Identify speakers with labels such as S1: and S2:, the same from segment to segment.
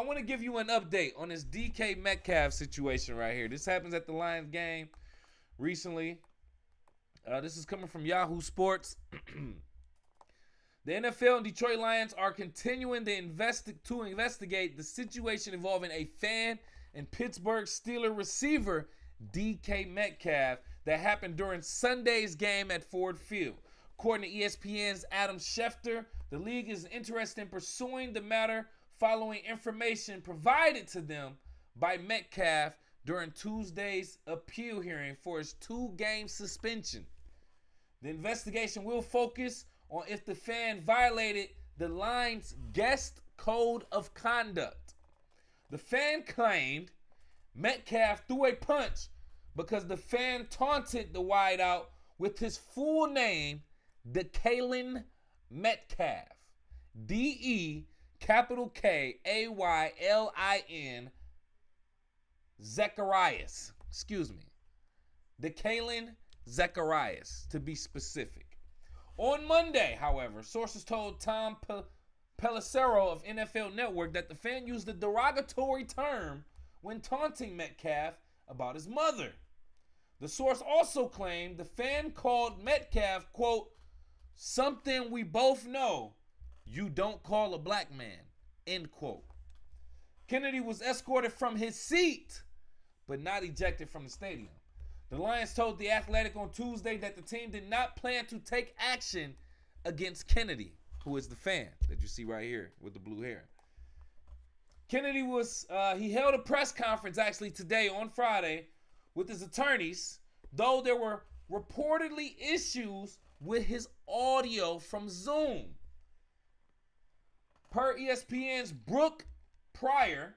S1: I want to give you an update on this DK Metcalf situation right here. This happens at the Lions game recently. This is coming from Yahoo Sports. The NFL and Detroit Lions are continuing to investigate the situation involving a fan and Pittsburgh Steelers receiver DK Metcalf that happened during Sunday's game at Ford Field. According to ESPN's Adam Schefter, the league is interested in pursuing the matter following information provided to them by Metcalf during Tuesday's appeal hearing for his 2-game suspension. The investigation will focus on if the fan violated the Lions' guest code of conduct. The fan claimed Metcalf threw a punch because the fan taunted the wideout with his full name, DeKaylin Metcalf. DeKaylin Zacharias. DeKaylin Zacharias, to be specific. On Monday, however, sources told Tom Pelissero of NFL Network that the fan used a derogatory term when taunting Metcalf about his mother. The source also claimed the fan called Metcalf, quote, something we both know you don't call a black man, end quote. Kennedy was escorted from his seat, but not ejected from the stadium. The Lions told The Athletic on Tuesday that the team did not plan to take action against Kennedy, who is the fan that you see right here with the blue hair. Kennedy he held a press conference actually today on Friday with his attorneys, though there were reportedly issues with his audio from Zoom. Per ESPN's Brooke Pryor,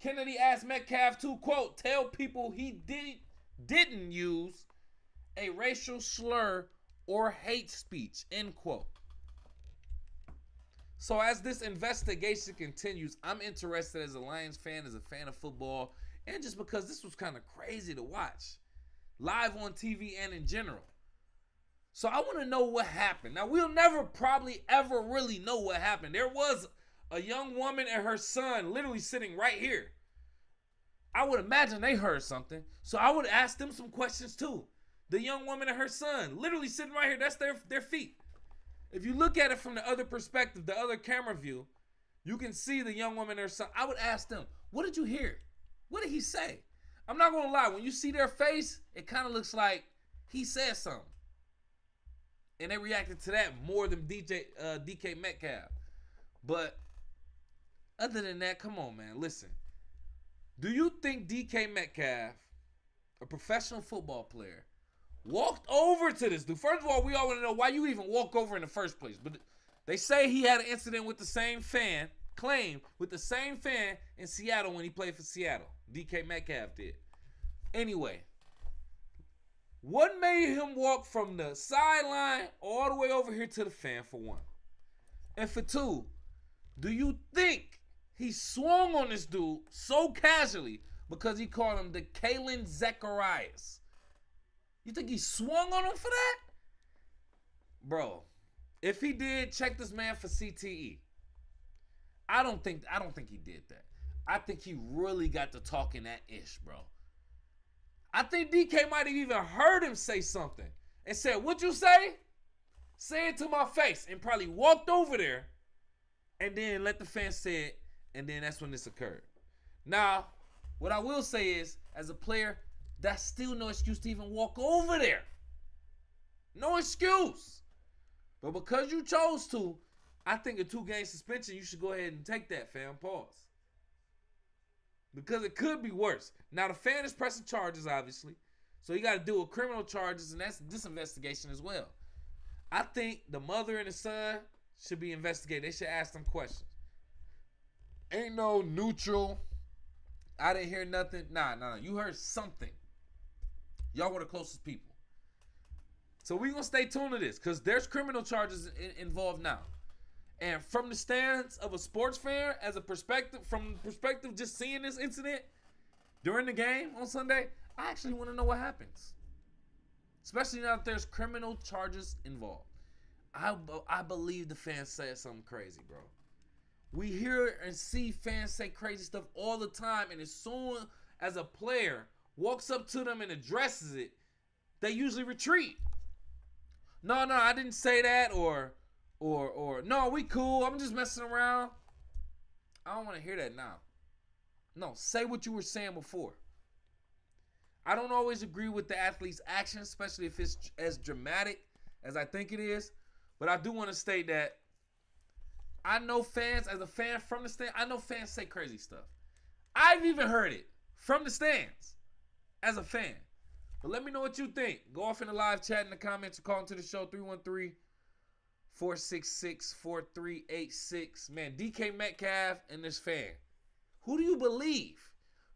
S1: Kennedy asked Metcalf to, quote, tell people he didn't use a racial slur or hate speech, end quote. So as this investigation continues, I'm interested as a Lions fan, as a fan of football, and just because this was kind of crazy to watch live on TV and in general. So I want to know what happened. Now, we'll never probably ever really know what happened. There was a young woman and her son literally sitting right here. I would imagine they heard something. So I would ask them some questions too. The young woman and her son literally sitting right here. That's their feet. If you look at it from the other perspective, the other camera view, you can see the young woman and her son. I would ask them, what did you hear? What did he say? I'm not going to lie. When you see their face, it kind of looks like he said something. And they reacted to that more than DK Metcalf. But other than that, come on, man. Listen. Do you think DK Metcalf, a professional football player, walked over to this dude? First of all, we all want to know why you even walk over in the first place. But they say he had an incident with the same fan, claimed with the same fan in Seattle when he played for Seattle. DK Metcalf did. Anyway, what made him walk from the sideline all the way over here to the fan, for one? And for two, do you think he swung on this dude so casually because he called him DeKaylin Zacharias? You think he swung on him for that? Bro, if he did, check this man for CTE. I don't think he did that. I think he really got to talking that ish, bro. I think DK might have even heard him say something and said, what'd you say? Say it to my face, and probably walked over there and then let the fans say it, and then that's when this occurred. Now, what I will say is, as a player, that's still no excuse to even walk over there. No excuse. But because you chose to, I think a 2-game suspension, you should go ahead and take that, fam. Pause. Because it could be worse. Now, the fan is pressing charges, obviously. So you got to deal with criminal charges, and that's this investigation as well. I think the mother and the son should be investigated. They should ask them questions. Ain't no neutral. I didn't hear nothing. Nah. You heard something. Y'all were the closest people. So we're going to stay tuned to this because there's criminal charges involved now. And from the stance of a sports fan, from the perspective just seeing this incident during the game on Sunday, I actually want to know what happens. Especially now that there's criminal charges involved. I believe the fan said something crazy, bro. We hear and see fans say crazy stuff all the time, and as soon as a player walks up to them and addresses it, they usually retreat. No, I didn't say that, or no, we cool. I'm just messing around. I don't want to hear that now. No, say what you were saying before. I don't always agree with the athlete's actions, especially if it's as dramatic as I think it is. But I do want to state that I know fans, as a fan from the stand, I know fans say crazy stuff. I've even heard it from the stands as a fan. But let me know what you think. Go off in the live chat in the comments or call into the show 313-466-4386. Man, DK Metcalf and this fan. Who do you believe?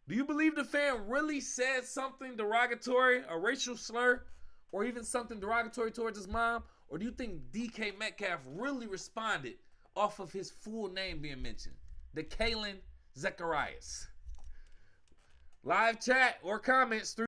S1: Do you believe the fan really said something derogatory, a racial slur, or even something derogatory towards his mom? Or do you think DK Metcalf really responded off of his full name being mentioned? The Kalen Zacharias. Live chat or comments.